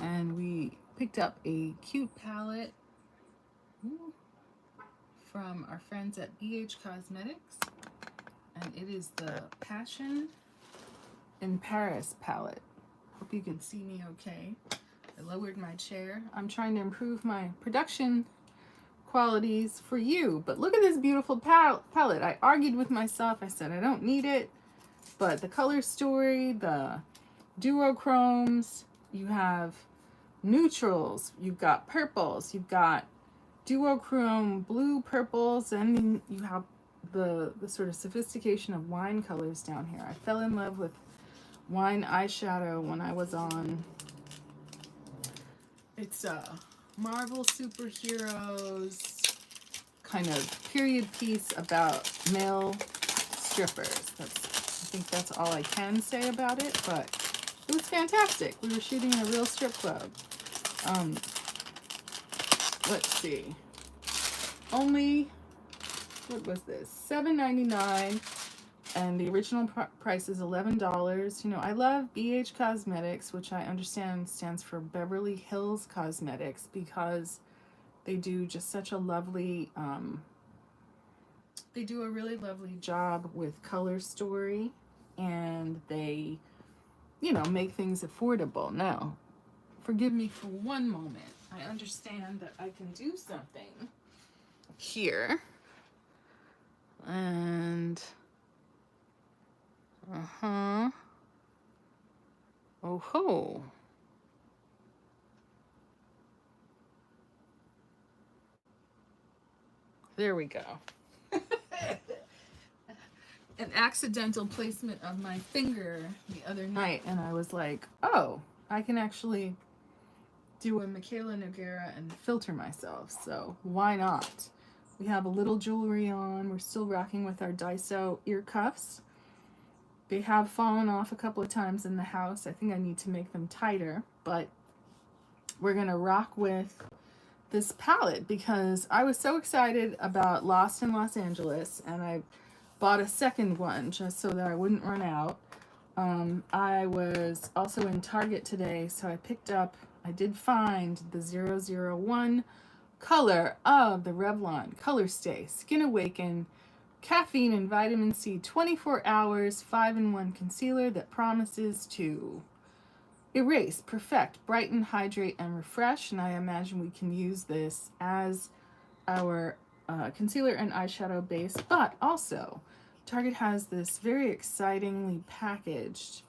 and we picked up a cute palette from our friends at Cosmetics, and it is the Passion in Paris palette. Hope you can see me okay. I lowered my chair. I'm trying to improve my production qualities for you, but look at this beautiful palette. I argued with myself. I said I don't need it, but the color story, the duochromes, you have neutrals, you've got purples, you've got duochrome blue purples, and then you have the sort of sophistication of wine colors down here. I fell in love with wine eyeshadow when I was on, it's Marvel superheroes kind of period piece about male strippers. I think that's all I can say about it, but it was fantastic. We were shooting in a real strip club. Let's see. Only, what was this? $7.99, and the original price is $11. You know, I love BH Cosmetics, which I understand stands for Beverly Hills Cosmetics, because they do just such a lovely, they do a really lovely job with color story, and they, you know, make things affordable. Now, forgive me for one moment. I understand that I can do something here. And, oh ho. There we go. An accidental placement of my finger the other night, and I was like, oh, I can actually do a Michaela Noguera and filter myself, so why not? We have a little jewelry on. We're still rocking with our Daiso ear cuffs. They have fallen off a couple of times in the house. I think I need to make them tighter, but we're gonna rock with this palette because I was so excited about Lost in Los Angeles, and I bought a second one just so that I wouldn't run out. I was also in Target today, so I did find the 001 color of the Revlon Color Stay Skin Awaken Caffeine and Vitamin C 24 hours 5-in-1 concealer that promises to erase, perfect, brighten, hydrate, and refresh. And I imagine we can use this as our concealer and eyeshadow base, but also Target has this very excitingly packaged,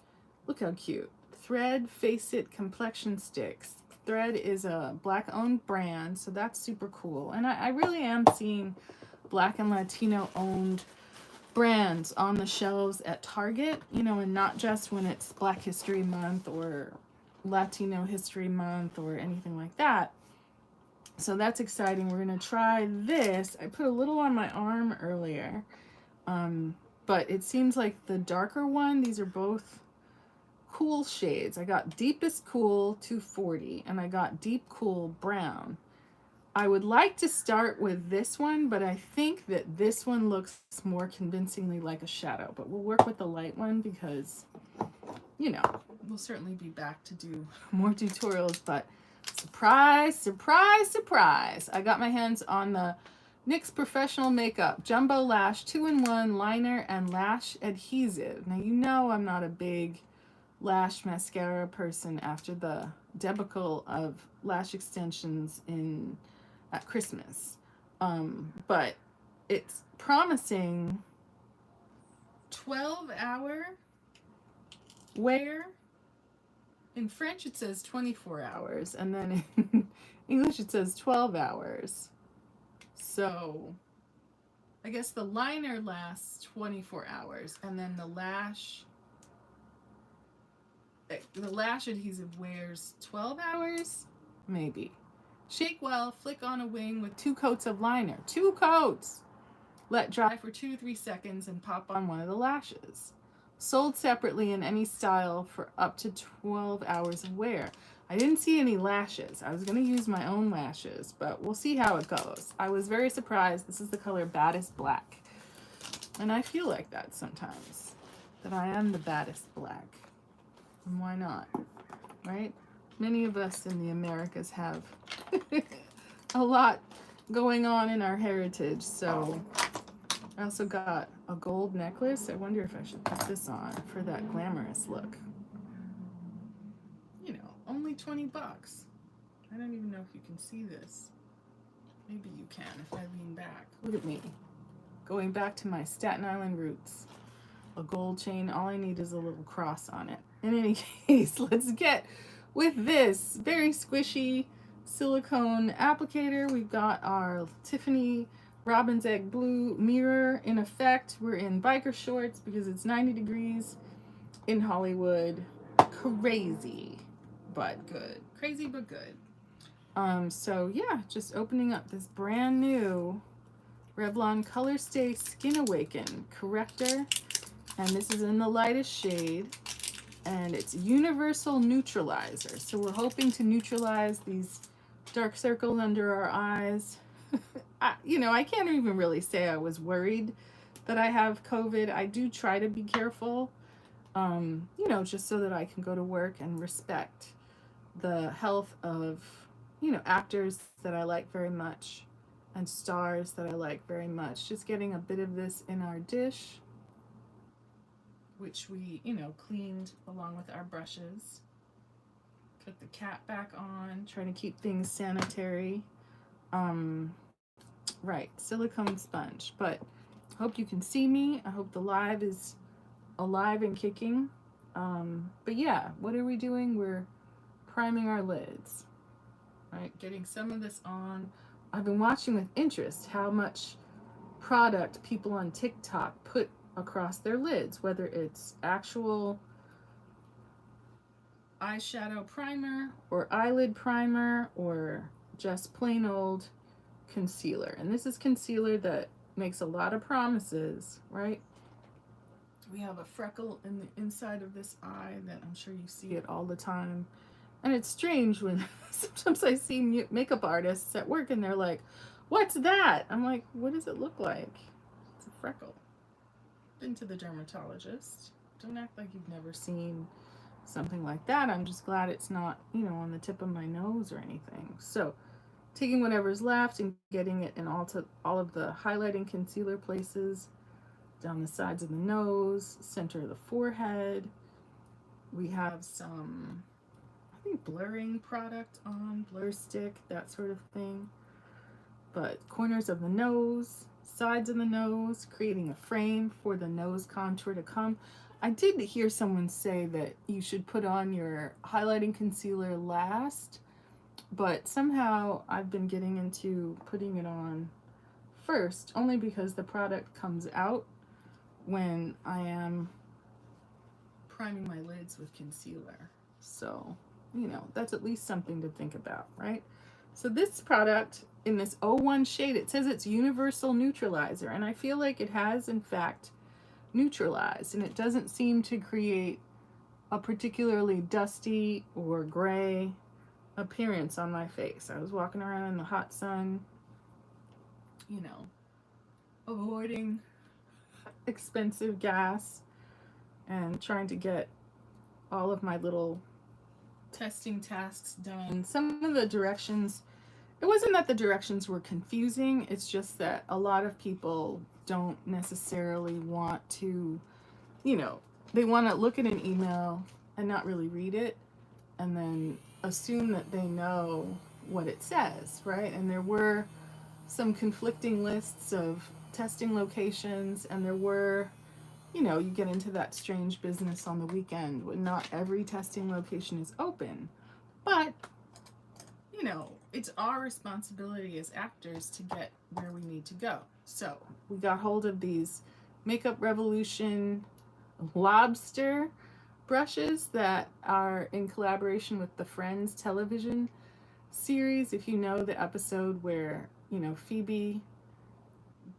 look how cute, Thread Face It complexion sticks. Thread is a black owned brand, so that's super cool. And I really am seeing black and Latino owned brands on the shelves at Target, you know, and not just when it's Black History Month or Latino History Month or anything like that. So that's exciting. We're gonna try this. I put a little on my arm earlier, but it seems like the darker one, these are both cool shades. I got Deepest Cool 240 and I got Deep Cool Brown. I would like to start with this one, but I think that this one looks more convincingly like a shadow, but we'll work with the light one because, you know, we'll certainly be back to do more tutorials, but surprise, surprise, surprise. I got my hands on the NYX Professional Makeup Jumbo Lash 2-in-1 liner and lash adhesive. Now, you know I'm not a big lash mascara person after the debacle of lash extensions at Christmas. But it's promising 12-hour wear. In French it says 24 hours, and then in English it says 12 hours. So I guess the liner lasts 24 hours, and then the lash adhesive wears 12 hours? Maybe. Shake well, flick on a wing with 2 coats of liner. 2 coats! Let dry for 2 to 3 seconds and pop on one of the lashes. Sold separately in any style for up to 12 hours of wear. I didn't see any lashes. I was going to use my own lashes, but we'll see how it goes. I was very surprised. This is the color Baddest Black. And I feel like that sometimes, that I am the baddest black. And why not, right? Many of us in the Americas have a lot going on in our heritage. So I also got a gold necklace. I wonder if I should put this on for that glamorous look. You know, only 20 bucks. I don't even know if you can see this. Maybe you can if I lean back. Look at me. Going back to my Staten Island roots. A gold chain. All I need is a little cross on it. In any case, let's get with this very squishy silicone applicator. We've got our Tiffany Robin's Egg Blue mirror in effect. We're in biker shorts because it's 90 degrees in Hollywood. Crazy, but good. Crazy, but good. So yeah, just opening up this brand new Revlon Color Stay Skin Awaken corrector. And this is in the lightest shade. And it's Universal Neutralizer. So we're hoping to neutralize these dark circles under our eyes. I can't even really say I was worried that I have COVID. I do try to be careful, just so that I can go to work and respect the health of, actors that I like very much and stars that I like very much. Just getting a bit of this in our dish, which we, cleaned along with our brushes. Put the cap back on, trying to keep things sanitary. Right, silicone sponge. But I hope you can see me. I hope the live is alive and kicking. But yeah, what are we doing? We're priming our lids. Right, getting some of this on. I've been watching with interest how much product people on TikTok put across their lids, whether it's actual eyeshadow primer or eyelid primer or just plain old concealer. And this is concealer that makes a lot of promises, right? We have a freckle in the inside of this eye that I'm sure you see it all the time. And it's strange when sometimes I see makeup artists at work and they're like, "What's that?" I'm like, "What does it look like?" It's a freckle. Been to the dermatologist. Don't act like you've never seen something like that. I'm just glad it's not, on the tip of my nose or anything. So taking whatever's left and getting it in all of the highlighting concealer places, down the sides of the nose, center of the forehead. We have some, I think, blurring product on, blur stick, that sort of thing. But corners of the nose, sides of the nose, creating a frame for the nose contour to come. I did hear someone say that you should put on your highlighting concealer last, but somehow I've been getting into putting it on first, only because the product comes out when I am priming my lids with concealer. So, that's at least something to think about, right? So this product in this 01 shade, it says it's Universal Neutralizer, and I feel like it has, in fact, neutralized, and it doesn't seem to create a particularly dusty or gray appearance on my face. I was walking around in the hot sun, avoiding expensive gas and trying to get all of my little testing tasks done. And some of the directions, it wasn't that the directions were confusing, it's just that a lot of people don't necessarily want to, they want to look at an email and not really read it and then assume that they know what it says, right? And there were some conflicting lists of testing locations, and there were, you get into that strange business on the weekend when not every testing location is open. But, it's our responsibility as actors to get where we need to go. So we got hold of these Makeup Revolution lobster brushes that are in collaboration with the Friends television series. If you know the episode where, Phoebe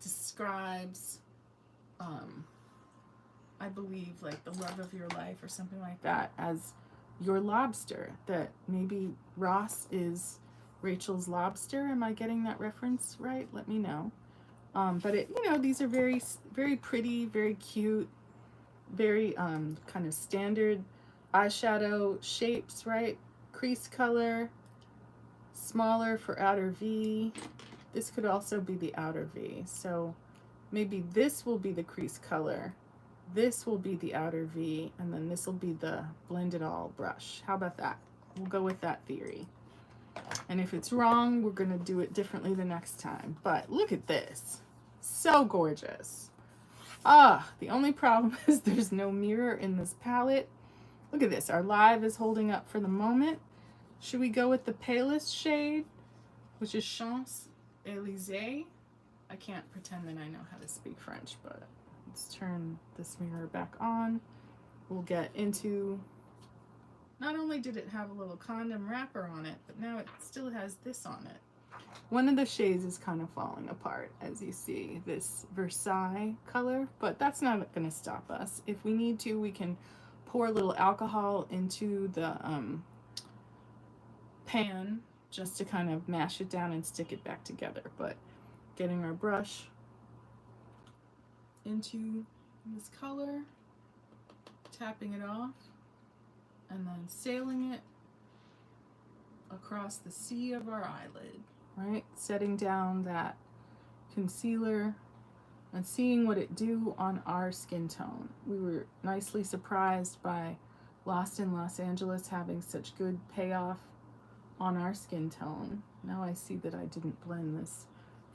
describes, I believe, like the love of your life or something like that as your lobster, that maybe Ross is Rachel's lobster. Am I getting that reference right? Let me know. But these are very, very pretty, very cute, very kind of standard eyeshadow shapes, right? crease color, smaller for outer V. This could also be the outer V. So maybe this will be the crease color, this will be the outer V, and then this will be the blend it all brush. How about that? We'll go with that theory. And if it's wrong, we're gonna do it differently the next time. But look at this. So gorgeous. Ah, the only problem is there's no mirror in this palette. Look at this. Our live is holding up for the moment. Should we go with the palest shade, which is Champs-Élysées? I can't pretend that I know how to speak French, but let's turn this mirror back on. We'll get into, not only did it have a little condom wrapper on it, but now it still has this on it. One of the shades is kind of falling apart, as you see, this Versailles color, but that's not going to stop us. If we need to, we can pour a little alcohol into the pan just to kind of mash it down and stick it back together. But getting our brush into this color, tapping it off, and then sailing it across the sea of our eyelid, right? Setting down that concealer and seeing what it do on our skin tone. We were nicely surprised by Lost in Los Angeles having such good payoff on our skin tone. Now I see that I didn't blend this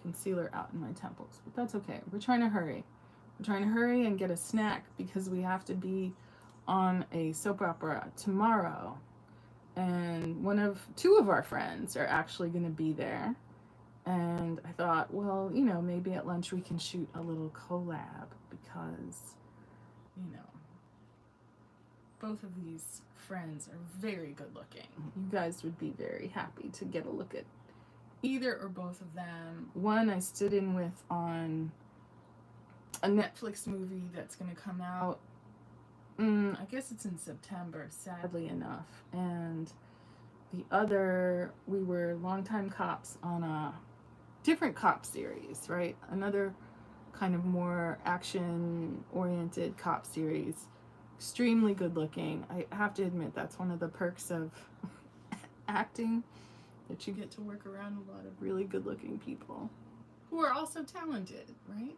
concealer out in my temples, but that's okay. We're trying to hurry. We're trying to hurry and get a snack because we have to be on a soap opera tomorrow. And two of our friends are actually going to be there. And I thought, well, you know, maybe at lunch we can shoot a little collab because, you know, both of these friends are very good looking. You guys would be very happy to get a look at either or both of them. One I stood in with on a Netflix movie that's going to come out, I guess it's in September, sadly enough. And the other, we were longtime cops on a different cop series, right? Another kind of more action-oriented cop series. Extremely good looking. I have to admit that's one of the perks of acting, that you get to work around a lot of really good looking people who are also talented, right?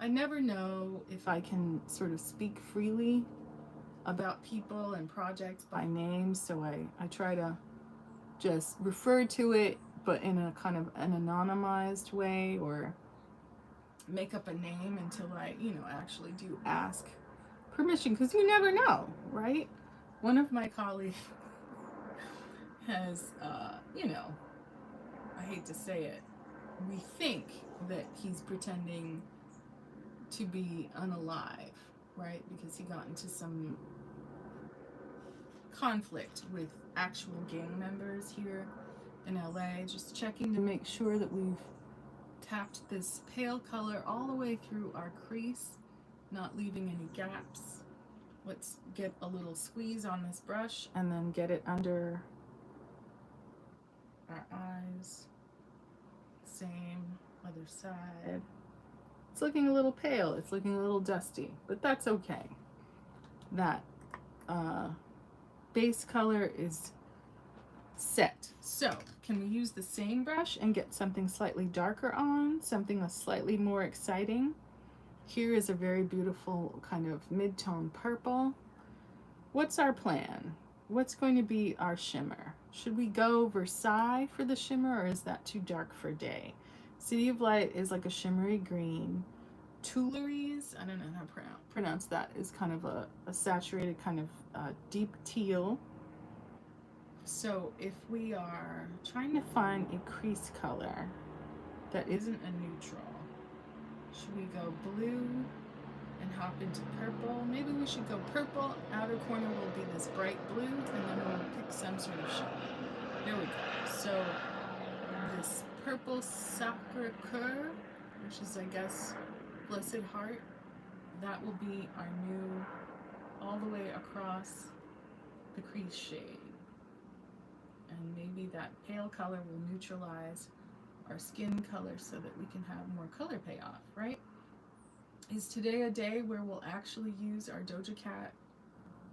I never know if I can sort of speak freely about people and projects by name, so I try to just refer to it, but in a kind of an anonymized way, or make up a name until I, you know, actually do ask permission, because you never know, right? One of my colleagues has, you know, I hate to say it, we think that he's pretending to be unalive, right? Because he got into some conflict with actual gang members here in LA. Just checking to make sure that we've tapped this pale color all the way through our crease, not leaving any gaps. Let's get a little squeeze on this brush and then get it under our eyes. Same other side. It's looking a little pale, it's looking a little dusty, but that's okay. That base color is set. So, can we use the same brush and get something slightly darker on, something slightly more exciting? Here is a very beautiful kind of mid-tone purple. What's our plan? What's going to be our shimmer? Should we go Versailles for the shimmer, or is that too dark for day? City of Light is like a shimmery green. Tuileries, I don't know how to pronounce that, is kind of a saturated kind of deep teal. So if we are trying to find a crease color that isn't a neutral, should we go blue and hop into purple? Maybe we should go purple, outer corner will be this bright blue, and then we'll pick some sort of shade. There we go. So this purple Sacre-Cœur, which is, I guess, Blessed Heart, that will be our new, all the way across the crease shade. And maybe that pale color will neutralize our skin color so that we can have more color payoff, right? Is today a day where we'll actually use our Doja Cat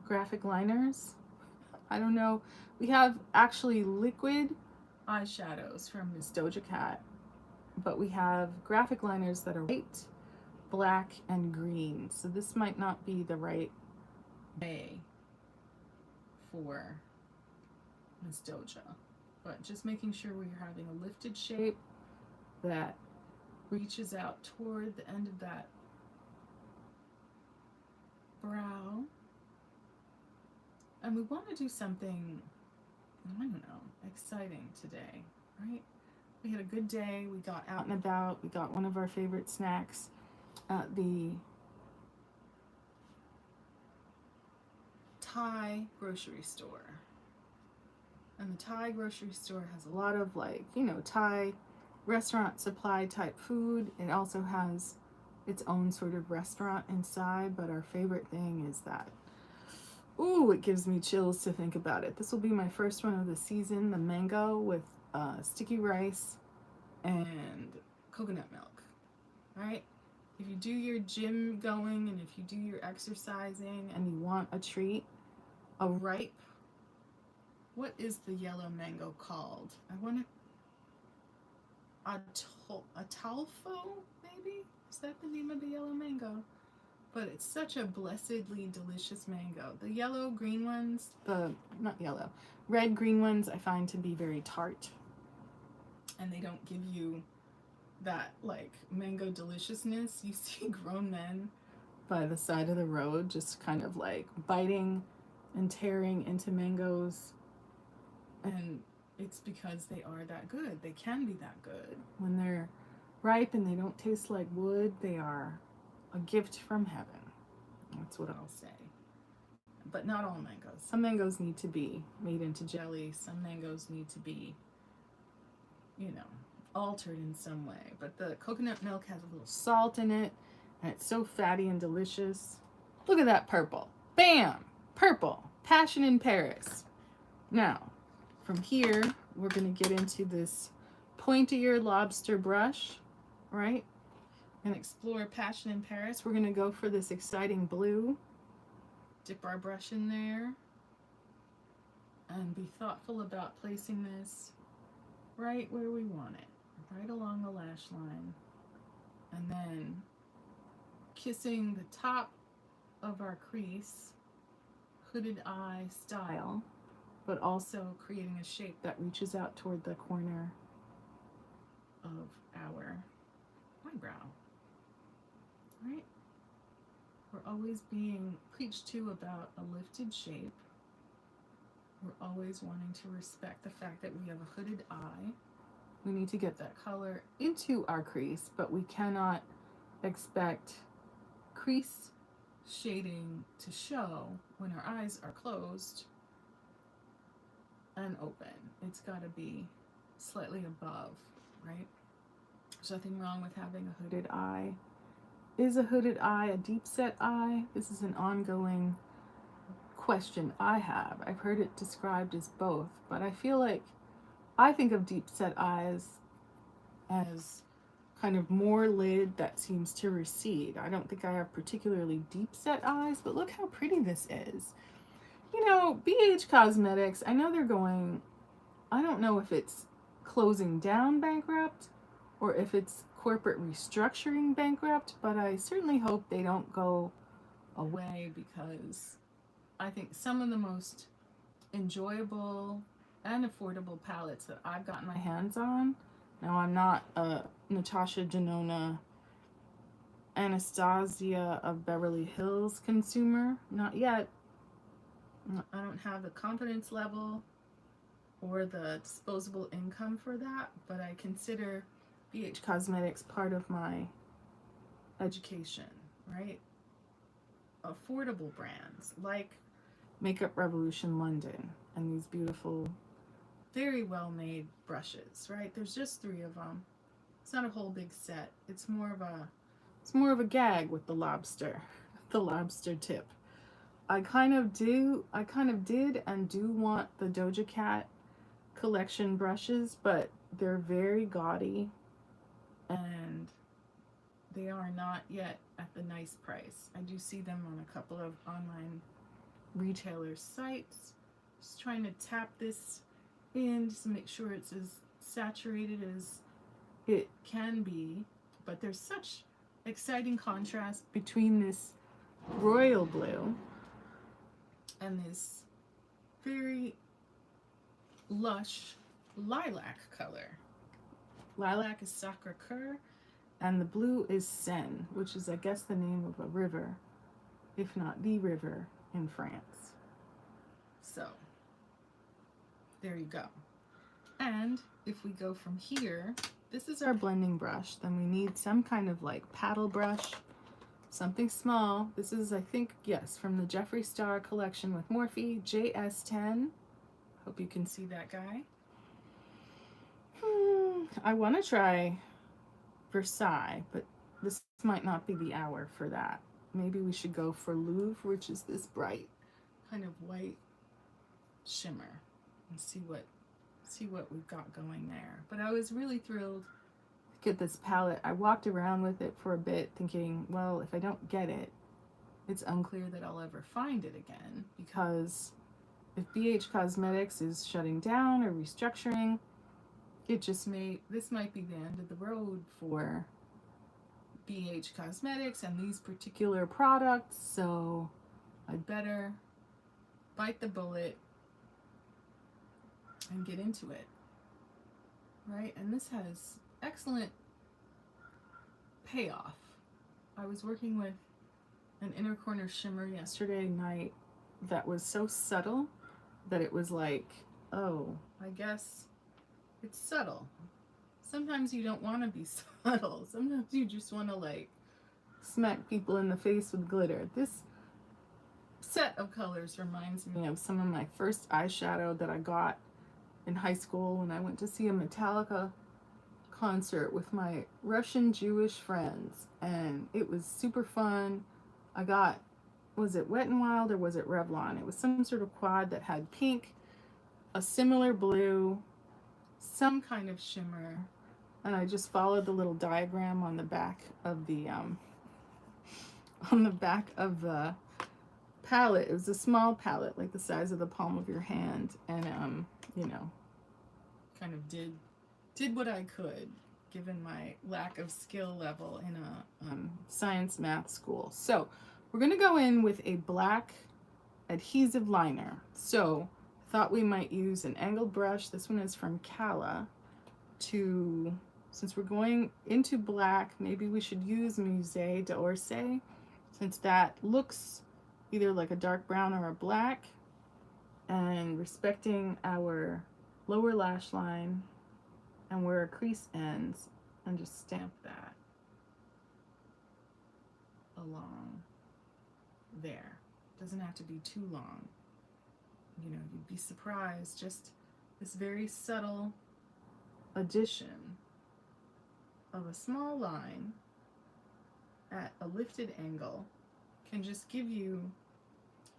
graphic liners? I don't know. We have actually liquid eyeshadows from Miss Doja Cat, but we have graphic liners that are white, black, and green. So this might not be the right way for Miss Doja, but just making sure we're having a lifted shape that reaches out toward the end of that brow. And we want to do something, I don't know, exciting today, right? We had a good day, we got out and about, we got one of our favorite snacks at the Thai grocery store. And the Thai grocery store has a lot of, like, you know, Thai restaurant supply type food. It also has its own sort of restaurant inside, but our favorite thing is that, ooh, it gives me chills to think about it. This will be my first one of the season, the mango with sticky rice and coconut milk, right? If you do your gym going and if you do your exercising and you want a treat, a ripe, what is the yellow mango called? I want to, Atalfo, maybe? Is that the name of the yellow mango? But it's such a blessedly delicious mango. The yellow, green ones, not yellow, red, green ones I find to be very tart. And they don't give you that, like, mango deliciousness. You see grown men by the side of the road just kind of, like, biting and tearing into mangoes. And it's because they are that good. They can be that good. When they're ripe and they don't taste like wood, they are a gift from heaven. That's what I'll say. But not all mangoes. Some mangoes need to be made into jelly. Some mangoes need to be, you know, altered in some way. But the coconut milk has a little salt in it, and it's so fatty and delicious. Look at that purple. Bam! Purple. Passion in Paris. Now, from here, we're going to get into this pointier lobster brush, right? And explore Passion in Paris. We're going to go for this exciting blue. Dip our brush in there. And be thoughtful about placing this right where we want it. Right along the lash line. And then kissing the top of our crease, hooded eye style, but also creating a shape that reaches out toward the corner of our eyebrow. Right? We're always being preached to about a lifted shape. We're always wanting to respect the fact that we have a hooded eye. We need to get that color into our crease, but we cannot expect crease shading to show when our eyes are closed and open. It's got to be slightly above, right? There's nothing wrong with having a hooded eye. Is a hooded eye a deep set eye? This is an ongoing question I have. I've heard it described as both, but I feel like I think of deep set eyes as kind of more lid that seems to recede. I don't think I have particularly deep set eyes, but look how pretty this is. You know, BH Cosmetics, I know they're going, I don't know if it's closing down bankrupt or if it's corporate restructuring bankrupt, but I certainly hope they don't go away, because I think some of the most enjoyable and affordable palettes that I've gotten my hands on, now I'm not a Natasha Denona, Anastasia of Beverly Hills consumer, not yet. I don't have the confidence level or the disposable income for that, but I consider BH Cosmetics part of my education, right? Affordable brands like Makeup Revolution London and these beautiful, very well made brushes, right? There's just 3 of them. It's not a whole big set. It's more of a gag with the lobster tip. I kind of did and do want the Doja Cat collection brushes, but they're very gaudy and they are not yet at the nice price. I do see them on a couple of online retailers' sites, Just trying to tap this in just to make sure it's as saturated as it can be. But there's such exciting contrast between this royal blue and this very lush lilac color. Lilac is Sacre Coeur, and the blue is Seine, which is, I guess, the name of a river, if not the river, in France. So, there you go. And if we go from here, this is our blending brush. Then we need some kind of like paddle brush, something small. This is, I think, yes, from the Jeffree Star collection with Morphe, JS10. Hope you can see that guy. I want to try Versailles, but this might not be the hour for that. Maybe we should go for Louvre, which is this bright kind of white shimmer, and see what we've got going there. But I was really thrilled to get this palette. I walked around with it for a bit thinking, well, if I don't get it, it's unclear that I'll ever find it again, because if BH Cosmetics is shutting down or restructuring, this might be the end of the road for BH Cosmetics and these particular products, so I'd better bite the bullet and get into it, right? And this has excellent payoff. I was working with an inner corner shimmer yesterday night that was so subtle that it was like, oh, I guess it's subtle. Sometimes you don't want to be subtle. Sometimes you just want to like smack people in the face with glitter. This set of colors reminds me of some of my first eyeshadow that I got in high school when I went to see a Metallica concert with my Russian Jewish friends, and it was super fun. I got, was it Wet n Wild or was it Revlon? It was some sort of quad that had pink, a similar blue, some kind of shimmer, and I just followed the little diagram on the back of the palette. It was a small palette, like the size of the palm of your hand, and you know, kind of did what I could given my lack of skill level in a science math school. So we're gonna go in with a black adhesive liner. So thought we might use an angled brush. This one is from Cala. Since we're going into black, maybe we should use Musée d'Orsay, since that looks either like a dark brown or a black, and respecting our lower lash line and where our crease ends, and just stamp that along there. Doesn't have to be too long. You know, you'd be surprised, just this very subtle addition of a small line at a lifted angle can just give you,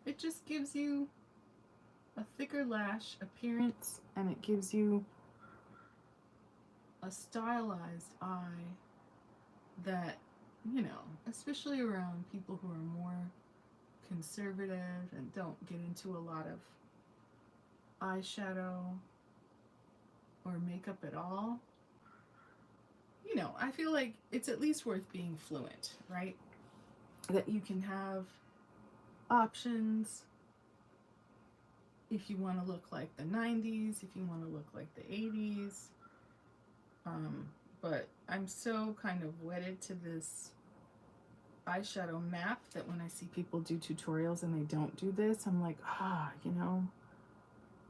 it just gives you a thicker lash appearance, and it gives you a stylized eye that, you know, especially around people who are more conservative and don't get into a lot of eyeshadow or makeup at all. You know, I feel like it's at least worth being fluent, right? That you can have options if you want to look like the 90s, if you want to look like the 80s. But I'm so kind of wedded to this eyeshadow map that when I see people do tutorials and they don't do this, I'm like, you know,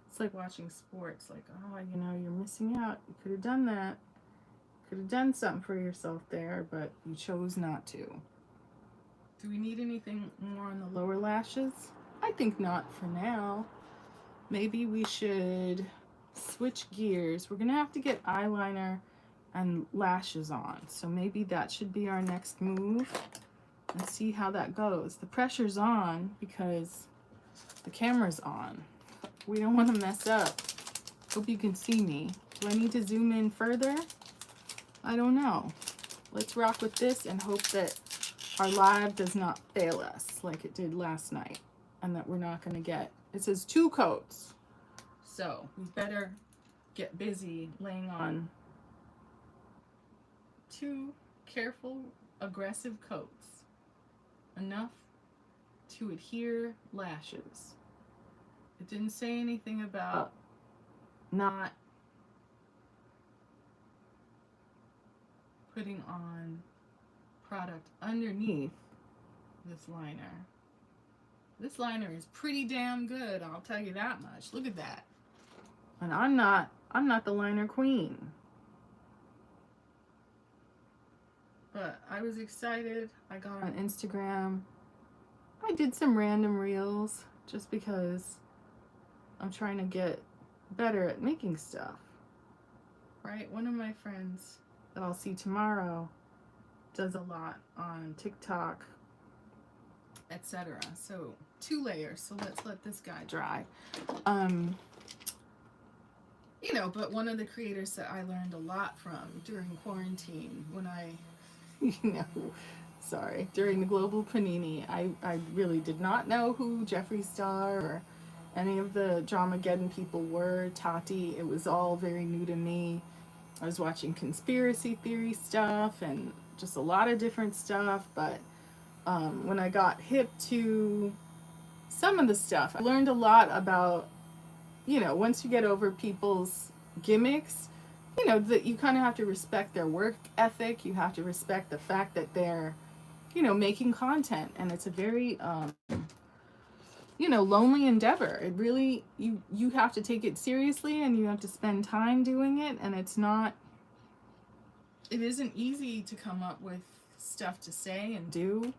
it's like watching sports, like, you know, you're missing out. You could have done that. Could have done something for yourself there, but you chose not to. Do we need anything more on the lower lashes? I think not for now. Maybe we should switch gears. We're gonna have to get eyeliner and lashes on, so maybe that should be our next move, and see how that goes. The pressure's on because the camera's on. We don't want to mess up. Hope you can see me. Do I need to zoom in further? I don't know. Let's rock with this and hope that our live does not fail us like it did last night, and that we're not going to get, it says 2 coats. So we better get busy laying on 2 careful, aggressive coats, enough to adhere lashes. It didn't say anything about not putting on product underneath this liner. This liner is pretty damn good, I'll tell you that much. Look at that. And I'm not the liner queen. But I was excited. I got on Instagram. I did some random reels just because I'm trying to get better at making stuff. Right? One of my friends that I'll see tomorrow does a lot on TikTok, etc. So 2 layers. So let's let this guy dry. You know, but one of the creators that I learned a lot from during quarantine, when I, during the global panini, I really did not know who Jeffree Star or any of the Dramageddon people were. Tati, it was all very new to me. I was watching conspiracy theory stuff and just a lot of different stuff, but when I got hip to some of the stuff, I learned a lot about, once you get over people's gimmicks, that you kind of have to respect their work ethic. You have to respect the fact that they're, making content, and it's a very, lonely endeavor. It really, you have to take it seriously, and you have to spend time doing it, and it isn't easy to come up with stuff to say and do.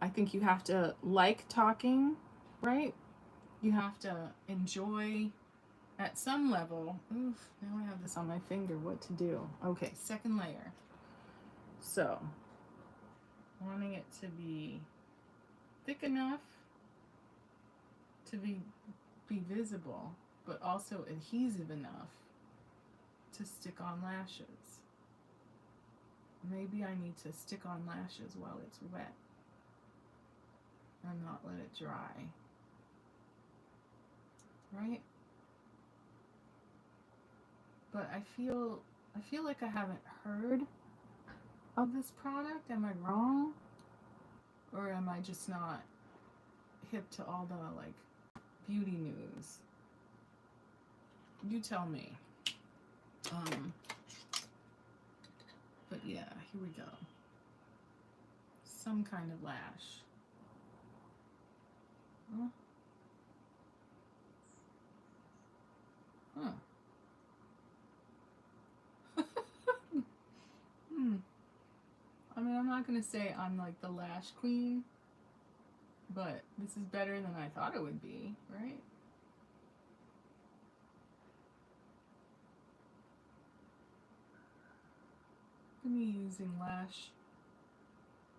I think you have to like talking, right? You have to enjoy at some level. Oof, now I have this on my finger. What to do? Okay, second layer. So, wanting it to be thick enough to be visible, but also adhesive enough to stick on lashes. Maybe I need to stick on lashes while it's wet and not let it dry. Right? But I feel like I haven't heard of this product. Am I wrong? Or am I just not hip to all the beauty news? You tell me. But yeah, here we go. Some kind of lash. Huh. I mean, I'm not gonna say I'm like the lash queen, but this is better than I thought it would be, right? I'm gonna be using lash,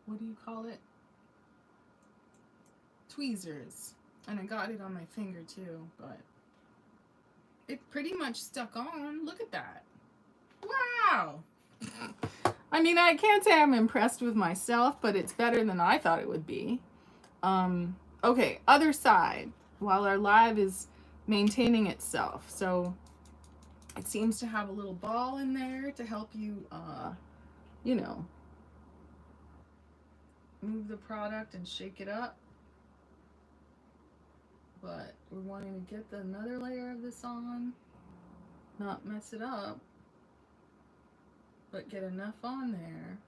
what do you call it? Tweezers. And I got it on my finger too, but it pretty much stuck on. Look at that. Wow! I mean, I can't say I'm impressed with myself, but it's better than I thought it would be. Okay, other side, while our live is maintaining itself. So it seems to have a little ball in there to help you, move the product and shake it up. But we're wanting to get another layer of this on, not mess it up, but get enough on there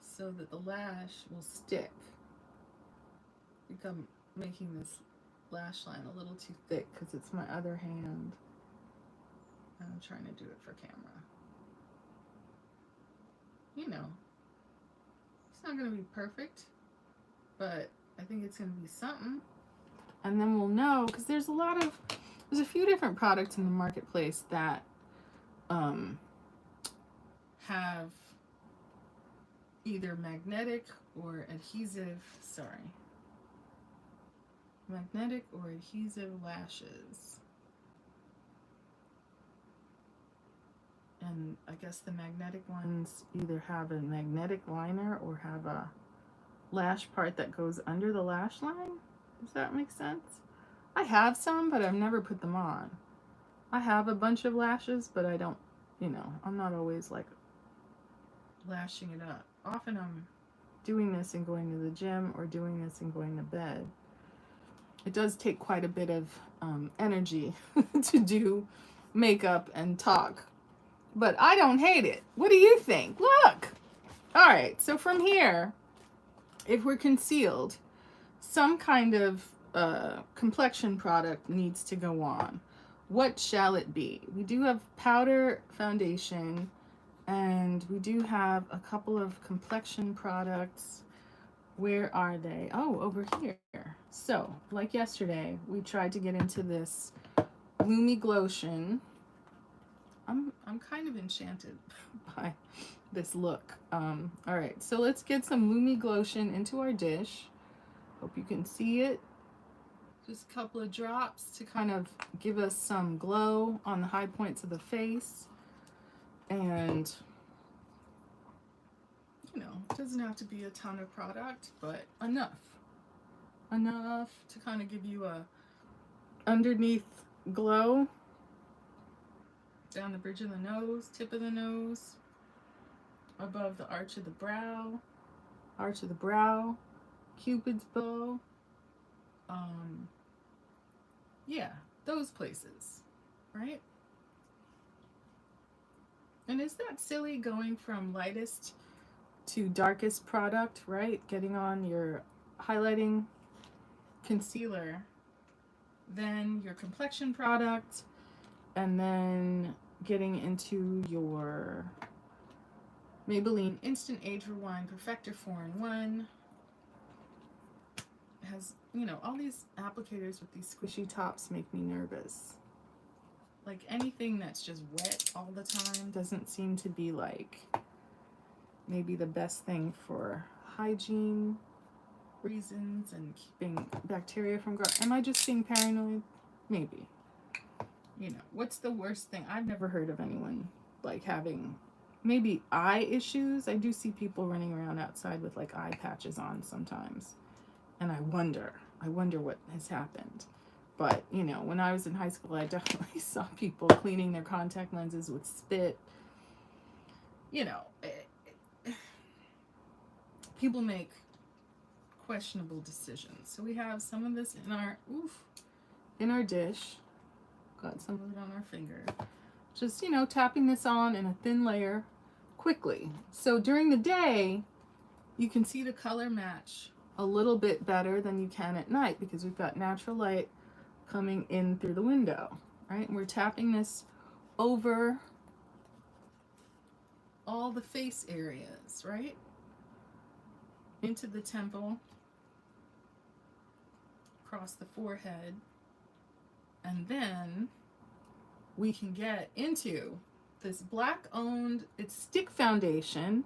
so that the lash will stick. I think I'm making this lash line a little too thick because it's my other hand. I'm trying to do it for camera. It's not going to be perfect, but I think it's going to be something. And then we'll know, because there's a few different products in the marketplace that have either magnetic or adhesive lashes. And I guess the magnetic ones either have a magnetic liner or have a lash part that goes under the lash line. Does that make sense? I have some, but I've never put them on. I have a bunch of lashes, but I don't, I'm not always like lashing it up. Often I'm doing this and going to the gym, or doing this and going to bed. It does take quite a bit of energy to do makeup and talk, but I don't hate it. What do you think? Look! All right, so from here, if we're concealed, some kind of complexion product needs to go on. What shall it be? We do have powder foundation, and we do have a couple of complexion products. Where are they? Oh, over here. So, like yesterday, we tried to get into this Lumi Glotion. I'm kind of enchanted by this look. All right, so let's get some Lumi Glotion into our dish. Hope you can see it. Just a couple of drops to kind of give us some glow on the high points of the face. And it doesn't have to be a ton of product, but enough to kind of give you a underneath glow down the bridge of the nose, tip of the nose, above the arch of the brow, Cupid's bow. Yeah, those places, right? And is that silly going from lightest to darkest product, right? Getting on your highlighting concealer, then your complexion product, and then getting into your Maybelline Instant Age Rewind Perfector 4-in-1. Has, all these applicators with these squishy tops make me nervous. Like anything that's just wet all the time doesn't seem to be like maybe the best thing for hygiene reasons and keeping bacteria from growing. Am I just being paranoid? Maybe. What's the worst thing? I've never heard of anyone like having maybe eye issues. I do see people running around outside with like eye patches on sometimes. And I wonder what has happened. But, when I was in high school, I definitely saw people cleaning their contact lenses with spit. People make questionable decisions. So we have some of this in our dish. Got some of it on our finger. Just, tapping this on in a thin layer quickly. So during the day, you can see the color match a little bit better than you can at night because we've got natural light coming in through the window, right? And we're tapping this over all the face areas, right? Into the temple, across the forehead, and then we can get into this black-owned, it's stick foundation,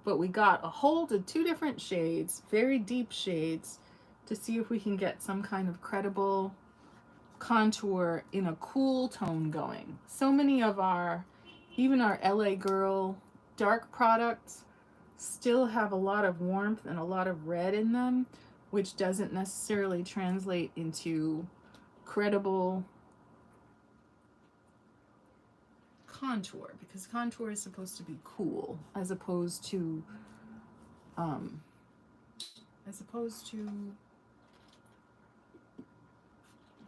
but we got a hold of 2 different shades, very deep shades, to see if we can get some kind of credible contour in a cool tone going. So many of even our LA Girl dark products still have a lot of warmth and a lot of red in them, which doesn't necessarily translate into credible contour, because contour is supposed to be cool as opposed to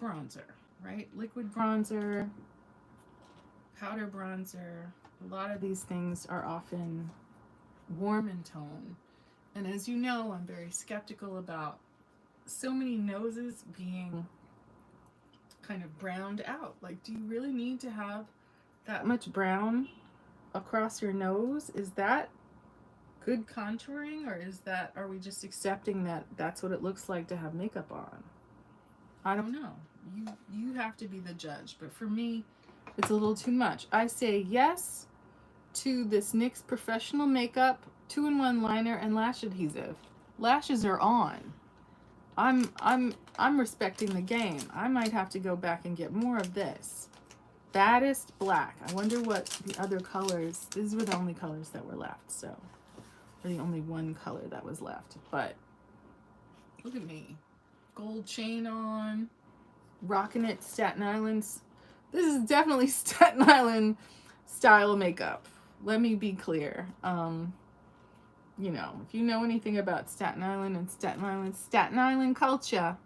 bronzer, right? Liquid bronzer, powder bronzer, a lot of these things are often warm in tone. And as you know, I'm very skeptical about so many noses being kind of browned out. Like, do you really need to have that much brown across your nose? Is that good contouring, or are we just accepting that that's what it looks like to have makeup on? I don't know. You have to be the judge, but for me, it's a little too much. I say yes to this NYX Professional Makeup 2-in-1 liner and lash adhesive. Lashes are on. I'm respecting the game. I might have to go back and get more of this. Baddest Black. I wonder what the other colors, these were the only colors that were left, so, or the only one color that was left, but look at me. Gold chain on, rocking it Staten Island's. This is definitely Staten Island style makeup. Let me be clear. You know, if you know anything about Staten Island and Staten Island culture,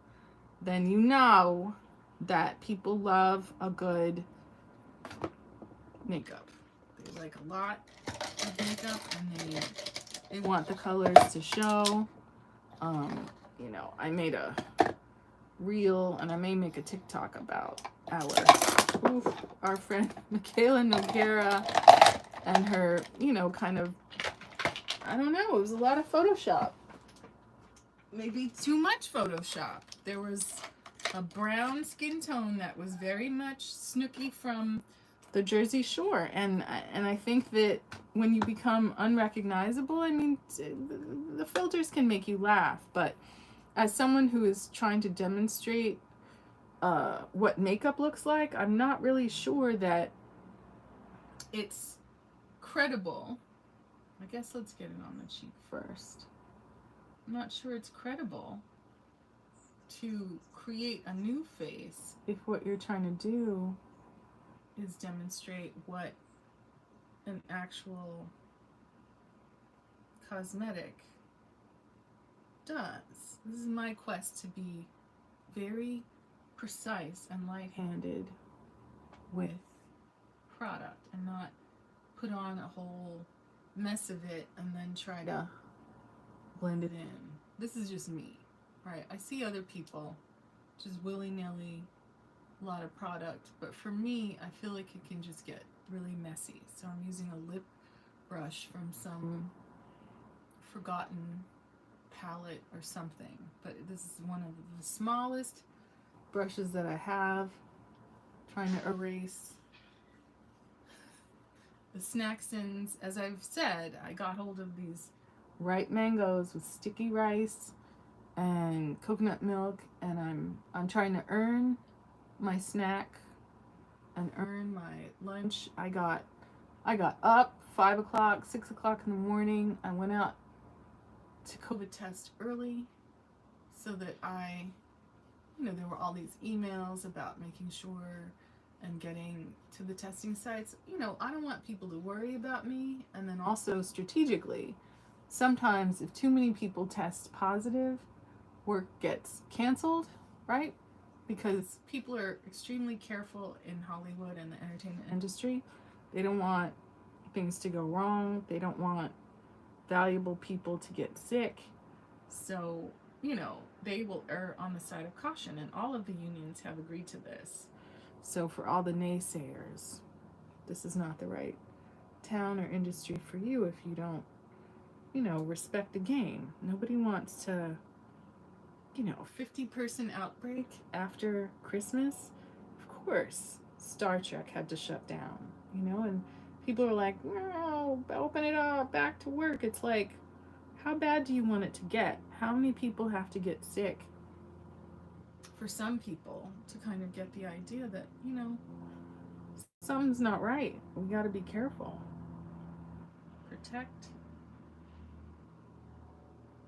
then you know that people love a good makeup. They like a lot of makeup, and they want the colors to show. You know, I made a reel, and I may make a TikTok about our friend Michaela Noguera and her, you know, kind of, I don't know, it was a lot of Photoshop. Maybe too much Photoshop. There was a brown skin tone that was very much Snooki from the Jersey Shore, and I think that when you become unrecognizable, I mean, the filters can make you laugh, but as someone who is trying to demonstrate what makeup looks like, I'm not really sure that it's credible. I guess let's get it on the cheek first. I'm not sure it's credible to create a new face if what you're trying to do is demonstrate what an actual cosmetic does. This is my quest to be very precise and light-handed with product and not put on a whole mess of it and then try to blend it in. This is just me, right? I see other people just willy-nilly, a lot of product, but for me, I feel like it can just get really messy. So I'm using a lip brush from some forgotten palette or something, but this is one of the smallest brushes that I have, trying to erase the Snacksons. As I've said, I got hold of these ripe mangoes with sticky rice and coconut milk, and I'm trying to earn my snack and earn my lunch. I got up 5 o'clock, 6 o'clock in the morning. I went out to COVID test early so that there were all these emails about making sure and getting to the testing sites. I don't want people to worry about me. And then also strategically, sometimes if too many people test positive, work gets canceled, right? Because people are extremely careful in Hollywood and the entertainment industry. They don't want things to go wrong. They don't want valuable people to get sick. So, they will err on the side of caution, and all of the unions have agreed to this. So for all the naysayers, this is not the right town or industry for you if you don't, respect the game. Nobody wants to, 50-person outbreak after Christmas. Of course, Star Trek had to shut down, and people are like, no, open it up, back to work. It's like, how bad do you want it to get? How many people have to get sick for some people to kind of get the idea that, something's not right? We got to be careful. Protect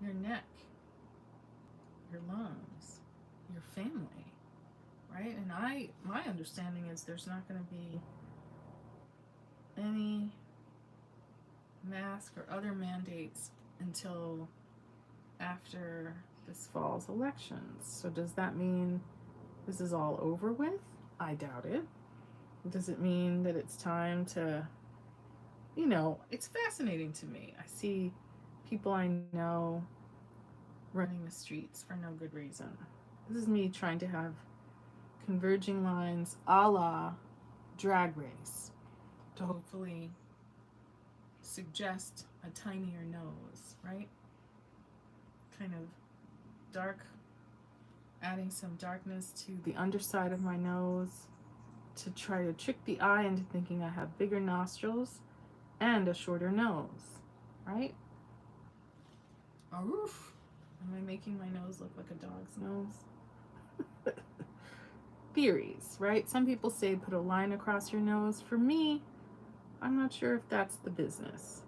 your neck, your lungs, your family, right? And my understanding is there's not going to be any mask or other mandates until after this fall's elections. So does that mean this is all over with? I doubt it. Does it mean that it's time to, it's fascinating to me. I see people I know running the streets for no good reason. This is me trying to have converging lines a la Drag Race to hopefully suggest a tinier nose, right? Kind of dark, adding some darkness to the underside of my nose to try to trick the eye into thinking I have bigger nostrils and a shorter nose, right? Oof. Am I making my nose look like a dog's nose? Theories, right? Some people say put a line across your nose. For me, I'm not sure if that's the business,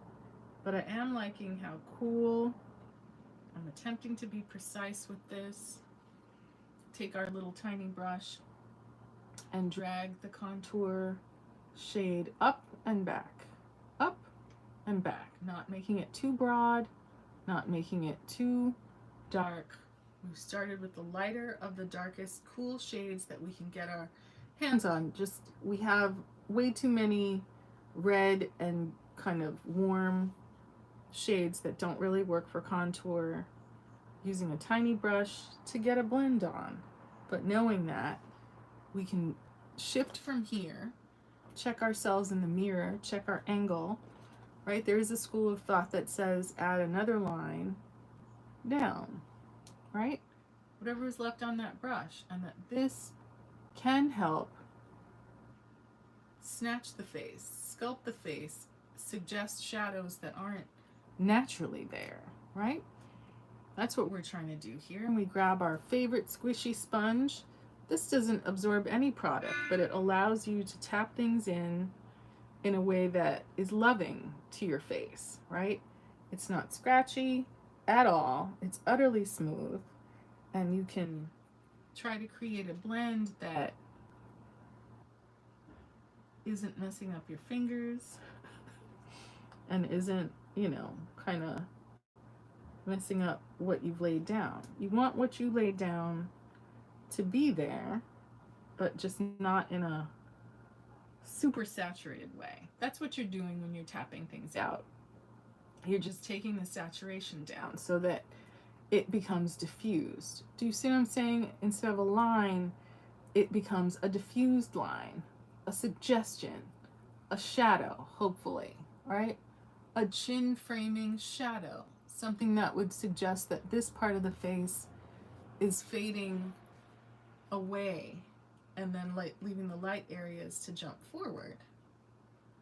but I am liking how cool. I'm attempting to be precise with this. Take our little tiny brush and drag the contour shade up and back, up and back, not making it too broad, not making it too dark. We started with the lighter of the darkest cool shades that we can get our hands on. Just, we have way too many red and kind of warm shades that don't really work for contour. Using a tiny brush to get a blend on, but knowing that we can shift from here, check ourselves in the mirror, check our angle, right? There is a school of thought that says add another line down, right? Whatever is left on that brush, and that this can help snatch the face, sculpt the face, suggest shadows that aren't naturally there, right? That's what we're trying to do here. And we grab our favorite squishy sponge. This doesn't absorb any product, but it allows you to tap things in a way that is loving to your face, right? It's not scratchy at all. It's utterly smooth. And you can try to create a blend that isn't messing up your fingers and isn't, you know, kind of messing up what you've laid down. You want what you laid down to be there, but just not in a super saturated way. That's what you're doing when you're tapping things out. You're just taking the saturation down so that it becomes diffused. Do you see what I'm saying? Instead of a line, it becomes a diffused line, a suggestion, a shadow, hopefully, right? A chin framing shadow. Something that would suggest that this part of the face is fading away and then leaving the light areas to jump forward,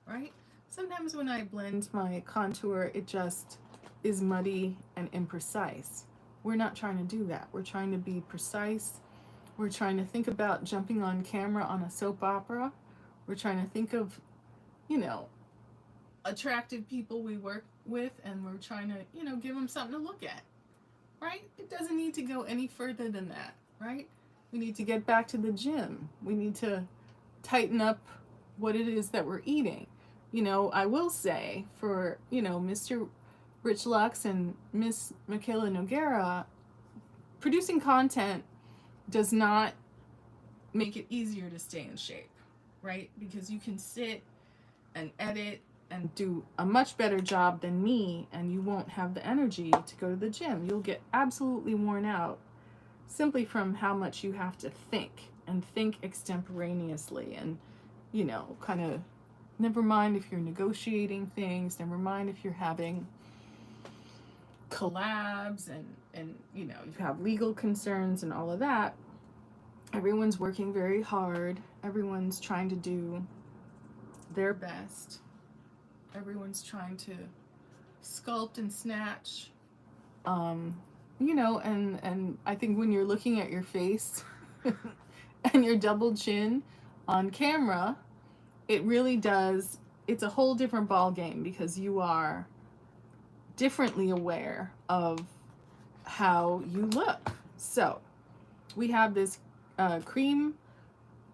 right? Sometimes when I blend my contour, it just is muddy and imprecise. We're not trying to do that. We're trying to be precise. We're trying to think about jumping on camera on a soap opera. We're trying to think of, you know, attractive people we work with, and we're trying to, you know, give them something to look at, right? It doesn't need to go any further than that, right? We need to get back to the gym. We need to tighten up what it is that we're eating. You know, I will say for, you know, Mr. Rich Lux and Miss Michaela Noguera, producing content does not make it easier to stay in shape, right? Because you can sit and edit and do a much better job than me, and you won't have the energy to go to the gym. You'll get absolutely worn out simply from how much you have to think and think extemporaneously, and, you know, kind of, never mind if you're negotiating things, never mind if you're having collabs and you know, you have legal concerns and all of that. Everyone's working very hard. Everyone's trying to do their best. Everyone's trying to sculpt and snatch, you know, and I think when you're looking at your face and your double chin on camera, it really does, it's a whole different ball game, because you are differently aware of how you look. So we have this cream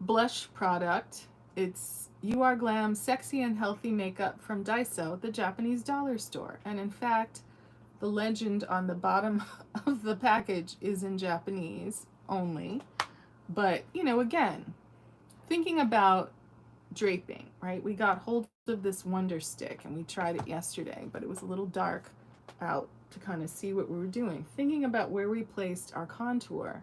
blush product. It's You Are Glam Sexy and Healthy Makeup from Daiso, the Japanese dollar store. And in fact, the legend on the bottom of the package is in Japanese only. But, you know, again, thinking about draping, right? We got hold of this Wonder Stick and we tried it yesterday, but it was a little dark out to kind of see what we were doing. Thinking about where we placed our contour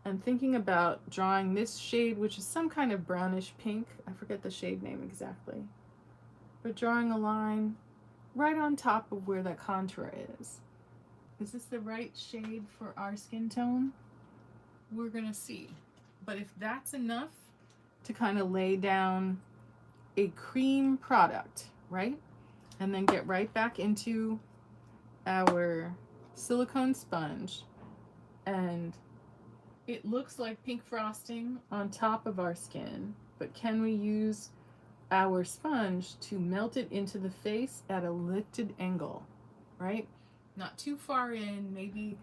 and thinking about drawing this shade, which is some kind of brownish pink. I forget the shade name exactly. But drawing a line right on top of where that contour is. Is this the right shade for our skin tone? We're gonna see. But if that's enough to kind of lay down a cream product, right? And then get right back into our silicone sponge, and it looks like pink frosting on top of our skin, but can we use our sponge to melt it into the face at a lifted angle, right? Not too far in, maybe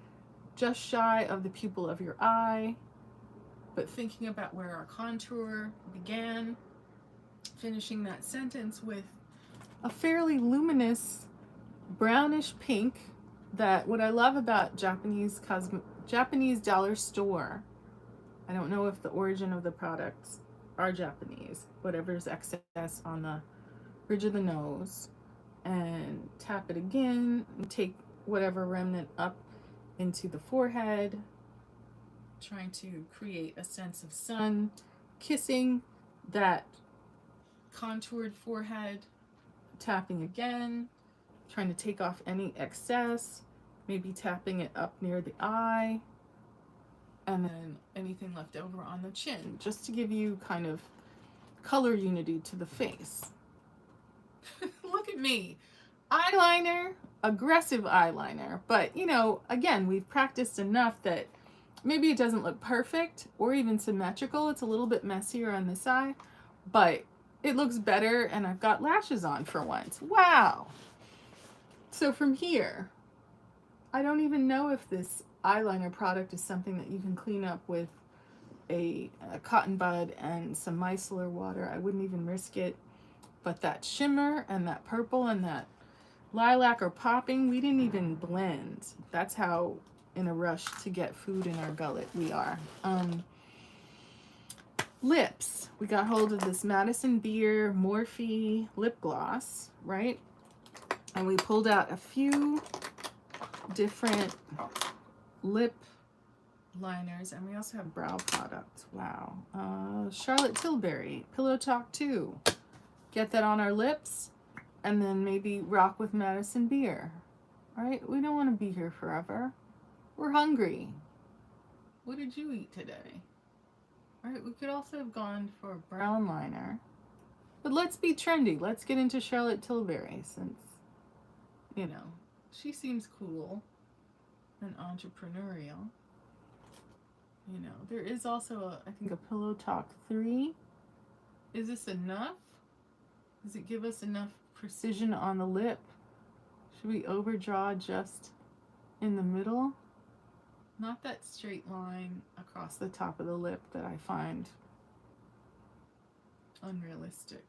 just shy of the pupil of your eye, but thinking about where our contour began, finishing that sentence with a fairly luminous brownish pink. That what I love about Japanese dollar store, I don't know if the origin of the products are Japanese, whatever's excess on the bridge of the nose, and tap it again and take whatever remnant up into the forehead, trying to create a sense of sun kissing that contoured forehead, tapping again, trying to take off any excess, maybe tapping it up near the eye, and then anything left over on the chin, just to give you kind of color unity to the face. Look at me. Eyeliner, aggressive eyeliner, but you know, again, we've practiced enough that maybe it doesn't look perfect or even symmetrical. It's a little bit messier on this eye, but it looks better, and I've got lashes on for once. Wow. So from here, I don't even know if this eyeliner product is something that you can clean up with a cotton bud and some micellar water. I wouldn't even risk it. But that shimmer and that purple and that lilac are popping. We didn't even blend. That's how in a rush to get food in our gullet we are. Lips. We got hold of this Madison Beer Morphe lip gloss, right? And we pulled out a few different lip liners, and we also have brow products. Wow. Charlotte Tilbury Pillow Talk 2. Get that on our lips, and then maybe rock with Madison Beer. All right? We don't want to be here forever. We're hungry. What did you eat today? All right, we could also have gone for a brown liner. But let's be trendy. Let's get into Charlotte Tilbury, since, you know, she seems cool and entrepreneurial. You know, there is also, I think, a Pillow Talk 3. Is this enough? Does it give us enough precision on the lip? Should we overdraw just in the middle? Not that straight line across the top of the lip that I find unrealistic.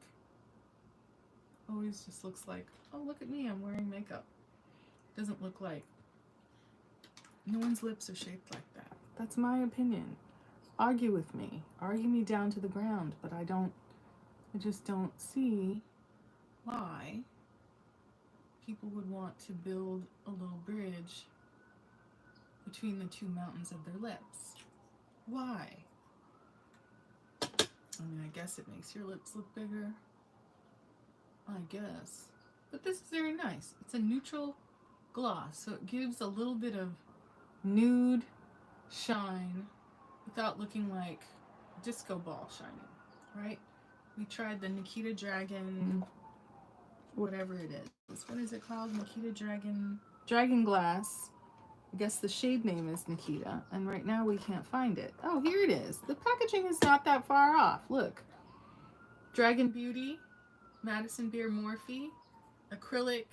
Always just looks like, oh, look at me, I'm wearing makeup. Doesn't look like, no one's lips are shaped like that. That's my opinion. Argue with me. Argue me down to the ground, but I just don't see why people would want to build a little bridge between the two mountains of their lips. Why? I mean, I guess it makes your lips look bigger. I guess. But this is very nice. It's a neutral gloss, so it gives a little bit of nude shine without looking like disco ball shining, right? We tried the Nikita Dragon, whatever it is. What is it called? Nikita Dragon Glass. I guess the shade name is Nikita, and right now we can't find it. Oh, here it is. The packaging is not that far off. Look. Dragon Beauty, Madison Beer Morphe, acrylic,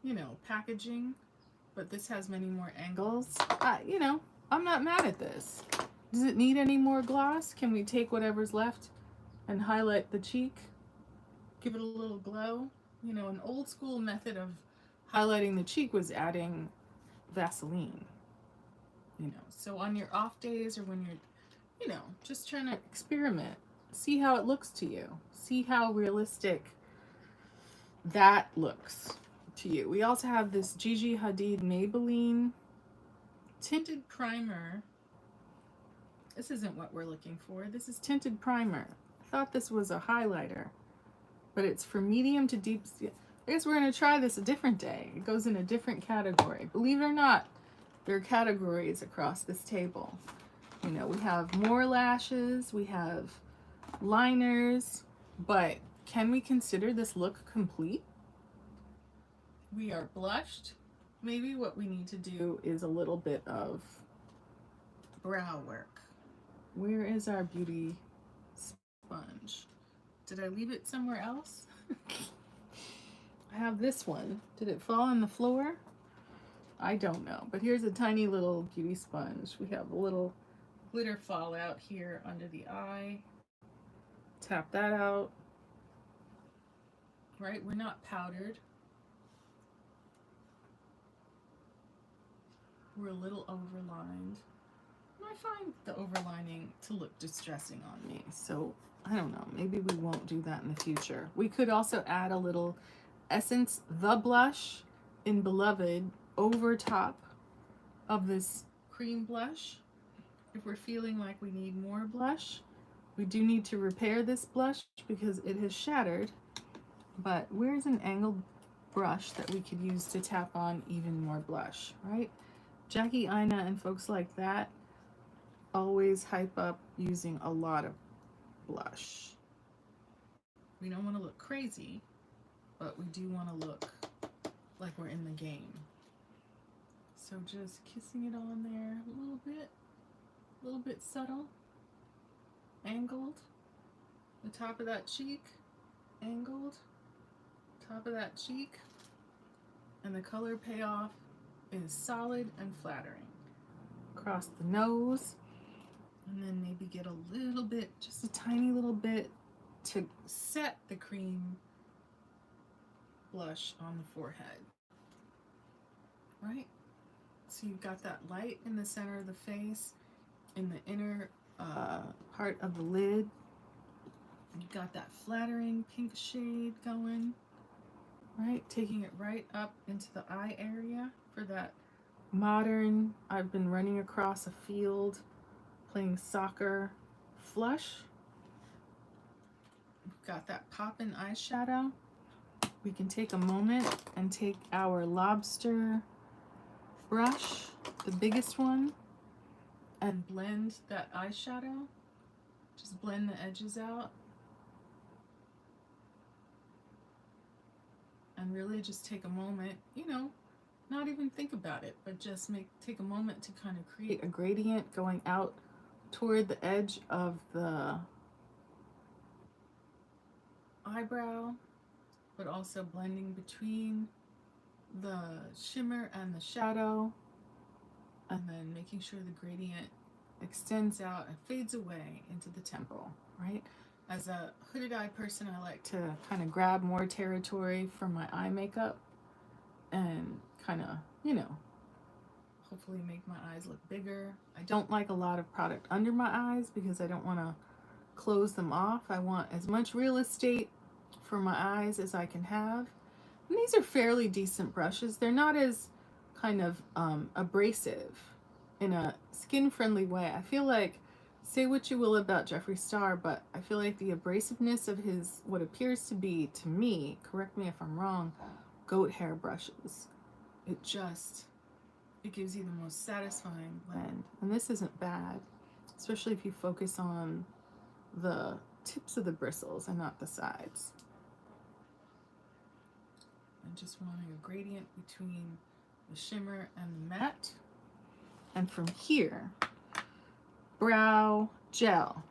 you know, packaging, but this has many more angles. You know, I'm not mad at this. Does it need any more gloss? Can we take whatever's left and highlight the cheek? Give it a little glow? You know, an old school method of highlighting the cheek was adding Vaseline. You know, so on your off days or when you're, you know, just trying to experiment, see how it looks to you. See how realistic that looks to you. We also have this Gigi Hadid Maybelline tinted primer. This isn't what we're looking for. This is tinted primer. I thought this was a highlighter, but it's for medium to deep. I guess we're going to try this a different day. It goes in a different category. Believe it or not, there are categories across this table. You know, we have more lashes, we have liners, but can we consider this look complete? We are blushed. Maybe what we need to do is a little bit of brow work. Where is our beauty sponge? Did I leave it somewhere else? I have this one. Did it fall on the floor? I don't know, but here's a tiny little beauty sponge. We have a little glitter fallout here under the eye. Tap that out. Right, we're not powdered. We're a little overlined. I find the overlining to look distressing on me, so I don't know, maybe we won't do that in the future. We could also add a little Essence The Blush in Beloved over top of this cream blush. If we're feeling like we need more blush, we do need to repair this blush because it has shattered, but where's an angled brush that we could use to tap on even more blush, right? Jackie Aina and folks like that always hype up using a lot of blush. We don't want to look crazy, but we do want to look like we're in the game. So just kissing it on there a little bit subtle, angled, the top of that cheek, angled, top of that cheek, and the color payoff is solid and flattering. Across the nose, and then maybe get a little bit, just a tiny little bit, to set the cream blush on the forehead, right? So you've got that light in the center of the face, in the inner part of the lid. You've got that flattering pink shade going, right? Taking it right up into the eye area for that modern, I've been running across a field playing soccer flush. We've got that pop-in eyeshadow. We can take a moment and take our lobster brush, the biggest one, and blend that eyeshadow. Just blend the edges out. And really just take a moment, you know, not even think about it, but just take a moment to kind of create a gradient going out toward the edge of the eyebrow, but also blending between the shimmer and the shadow, and then making sure the gradient extends out and fades away into the temple, right? As a hooded eye person, I like to kind of grab more territory from my eye makeup and kind of, you know, hopefully make my eyes look bigger. I don't like a lot of product under my eyes because I don't want to close them off. I want as much real estate for my eyes as I can have. And these are fairly decent brushes. They're not as kind of abrasive in a skin-friendly way. I feel like, say what you will about Jeffree Star, but I feel like the abrasiveness of his, what appears to be, to me, correct me if I'm wrong, goat hair brushes. It gives you the most satisfying blend. And this isn't bad, especially if you focus on the tips of the bristles and not the sides. And just wanting a gradient between the shimmer and the matte. And from here, brow gel.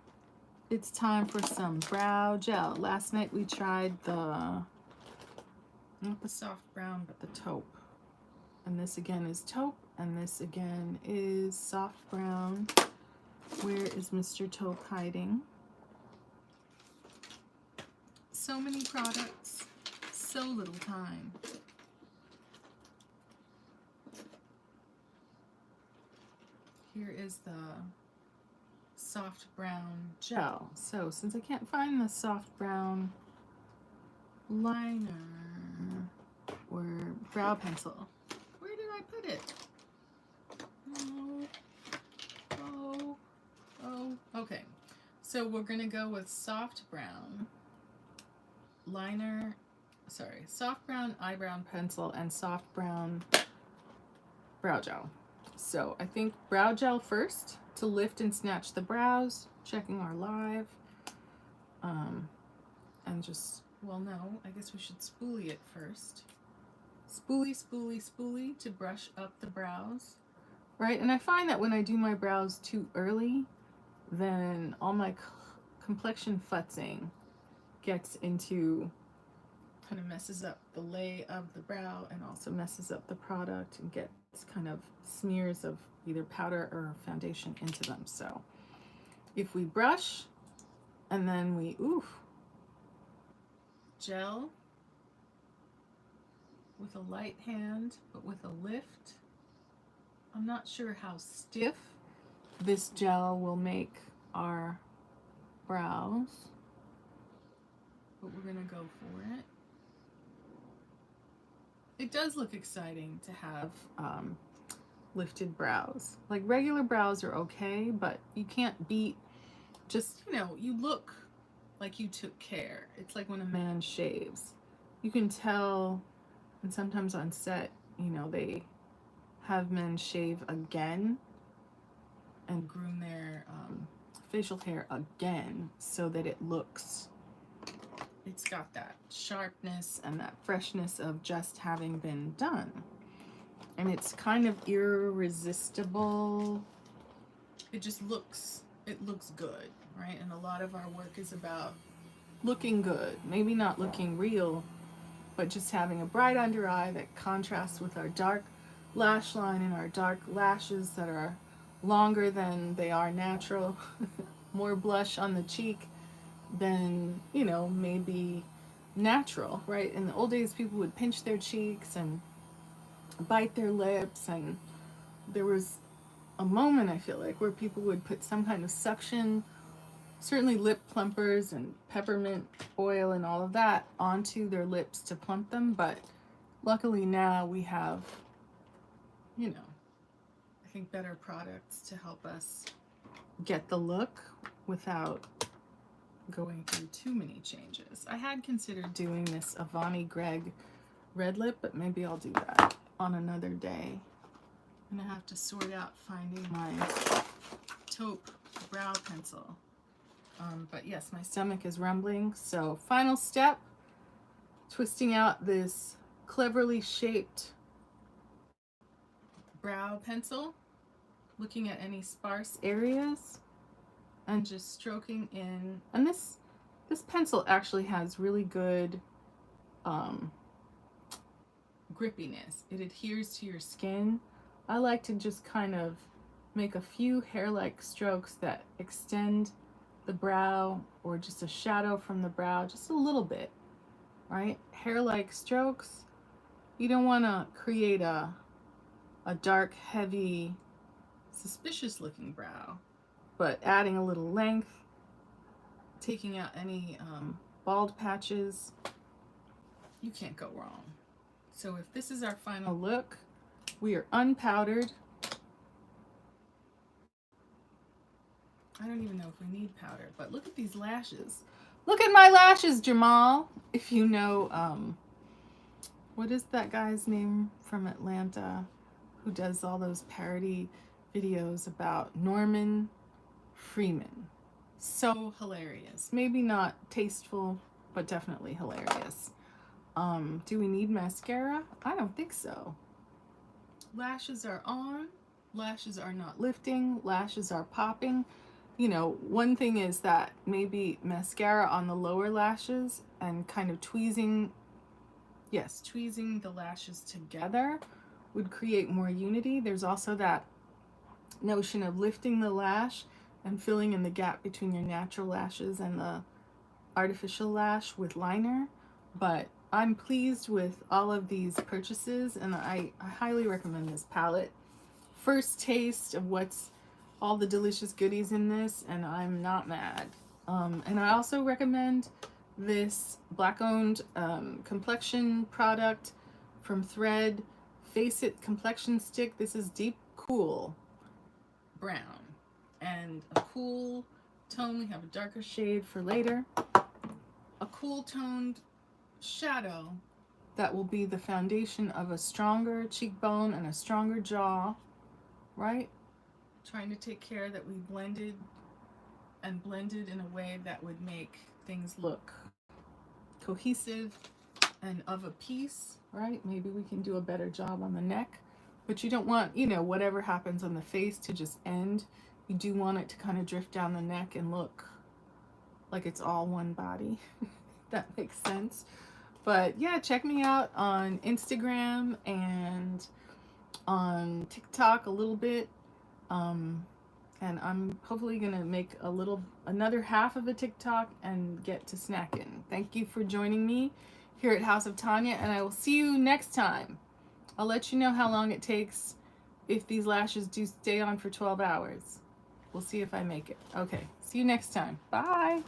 It's time for some brow gel. Last night we tried not the soft brown, but the taupe. And this again is taupe, and this again is soft brown. Where is Mr. Taupe hiding? So many products, so little time. Here is the soft brown gel. So since I can't find the soft brown liner or brow pencil, where did I put it? Okay. So we're gonna go with soft brown liner, soft brown eyebrow pencil and soft brown brow gel. So I think brow gel first to lift and snatch the brows, checking our live, and just, well, no, I guess we should spoolie it first. Spoolie, spoolie, spoolie to brush up the brows, right? And I find that when I do my brows too early, then all my complexion futzing gets into, kind of messes up the lay of the brow and also messes up the product and gets kind of smears of either powder or foundation into them. So if we brush and then we gel with a light hand, but with a lift. I'm not sure how stiff this gel will make our brows, but we're gonna go for it. It does look exciting to have lifted brows. Like regular brows are okay, but you can't beat just, you know, you look like you took care. It's like when a man shaves. You can tell, and sometimes on set, you know, they have men shave again and groom their facial hair again so that it looks, it's got that sharpness and that freshness of just having been done. And it's kind of irresistible. It just looks, it looks good, right? And a lot of our work is about looking good. Maybe not looking real, but just having a bright under eye that contrasts with our dark lash line and our dark lashes that are longer than they are natural. More blush on the cheek than, you know, maybe natural, right? In the old days, people would pinch their cheeks and bite their lips, and there was a moment, I feel like, where people would put some kind of suction, certainly lip plumpers and peppermint oil and all of that, onto their lips to plump them. But luckily now we have, you know, I think better products to help us get the look without going through too many changes. I had considered doing this Avani Greg red lip, but maybe I'll do that on another day. I'm gonna have to sort out finding my taupe brow pencil. But yes, my stomach is rumbling. So final step, twisting out this cleverly shaped brow pencil, looking at any sparse areas and just stroking in. And this pencil actually has really good grippiness. It adheres to your skin. I like to just kind of make a few hair-like strokes that extend the brow, or just a shadow from the brow, just a little bit, right? Hair-like strokes. You don't want to create a dark, heavy, suspicious looking brow, but adding a little length, taking out any bald patches, you can't go wrong. So if this is our final look, we are unpowdered. I don't even know if we need powder, but look at these lashes. Look at my lashes, Jamal. If you know, what is that guy's name from Atlanta who does all those parody videos about Norman Freeman? So hilarious. Maybe not tasteful, but definitely hilarious. Do we need mascara? I don't think so. Lashes are on. Lashes are not lifting. Lashes are popping. You know, one thing is that maybe mascara on the lower lashes and kind of tweezing the lashes together would create more unity. There's also that notion of lifting the lash and filling in the gap between your natural lashes and the artificial lash with liner. But I'm pleased with all of these purchases, and I highly recommend this palette. First taste of what's all the delicious goodies in this, and I'm not mad. And I also recommend this black-owned complexion product from Thread, Face It Complexion Stick. This is Deep Cool Brown, and a cool tone. We have a darker shade for later. A cool toned shadow that will be the foundation of a stronger cheekbone and a stronger jaw, right? Trying to take care that we blended in a way that would make things look cohesive and of a piece, right? Maybe we can do a better job on the neck, but you don't want, you know, whatever happens on the face to just end. You do want it to kind of drift down the neck and look like it's all one body. That makes sense. But yeah, check me out on Instagram and on TikTok a little bit. And I'm hopefully gonna make another half of a TikTok and get to snacking. Thank you for joining me here at House of Tanya, and I will see you next time. I'll let you know how long it takes if these lashes do stay on for 12 hours. We'll see if I make it. Okay, see you next time. Bye.